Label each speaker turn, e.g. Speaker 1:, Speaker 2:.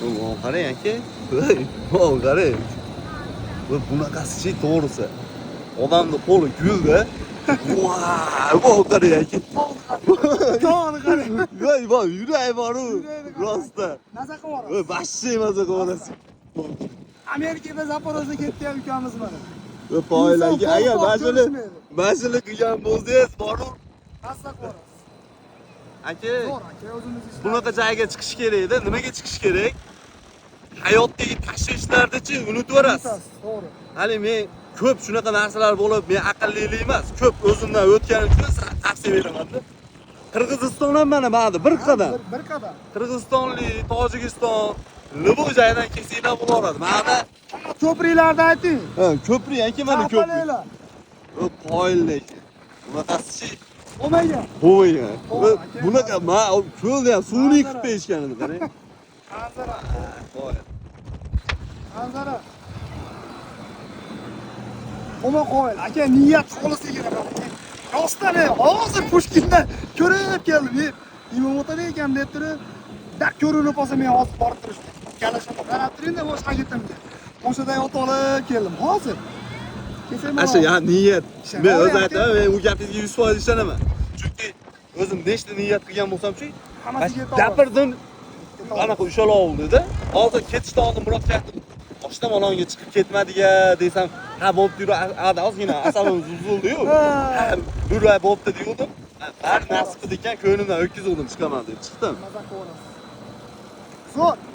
Speaker 1: Oğlum qarang aka. Oğlum qarang. Bu bunaqasi to'g'risi. Odamni qo'li gulda. Voy, oğlum qarang aka.
Speaker 2: To'g'ri qarang.
Speaker 1: Voy, voy, yuray boru. Rostda.
Speaker 2: Maza qilib
Speaker 1: Voy, bashshay maza qilasiz.
Speaker 2: Amerikada Zaporojga ketdi ham ukamiz mana.
Speaker 1: Voy, poylarga agar mashina qilgan bo'lsangiz, borur.
Speaker 2: Maza qilib.
Speaker 1: Aka,
Speaker 2: To'g'ri, aka o'zimiz ishlaymiz.
Speaker 1: bunaqa joyga chiqish kerak edi. Nimaga chiqish kerak? Hayotdagi tashvishlarni-chi unutib yuborasiz.
Speaker 2: To'g'ri.
Speaker 1: Hali men ko'p shunaqa narsalar bo'lib, men aqllilik emas, ko'p o'zimdan o'tganim uchun sizga tavsiya beraman-da. Qirg'iziston ham mana ba'di bir qadam.
Speaker 2: Bir qadam.
Speaker 1: Qirg'izistonlik, Tojikiston, Livoy joyidan kelsanglar bo'laveradi. Mana
Speaker 2: Ko'priklarni ayting.
Speaker 1: ko'prik yoki mana ko'prik.
Speaker 2: Kapalaylar.
Speaker 1: Qoyillik. Bunaqasi
Speaker 2: Bo'lmagan.
Speaker 1: bo'lmagan. Bunaqa ko'lda ham suvni qilib berishganini qarang.
Speaker 2: Manzara.
Speaker 1: Qoyil.
Speaker 2: Manzara. Qo'ma qo'yil. Aka niyat xolisligini qarang. Rostdan hozir Pushkindan ko'rib keldim. Imomotada ekan deb turib, dak ko'rinib qolsa men hozir borib turishdim. Kalashimni qarab turingda boshqa ketim. O'shada yotib olib keldim. Hozir.
Speaker 1: Asha ya niyat. Men o'z aytaman, men u gapingizga 100% ishonaman. Chunki o'zim nechta niyat qilgan bo'lsam-chi, gapirdim. Anaqa ushala oldi-da. Hozir ketishdan oldin Murodga aytdim. Boshdan malonga chiqib ketmadiga desam, ha bo'pti yur, ozgina asabim buzildi-yu. Buray bo'pti degandim. Har nasib qildi ekan, ko'nglimdan o'tkazdim, chiqaman deb chiqdim.
Speaker 2: Zo'r.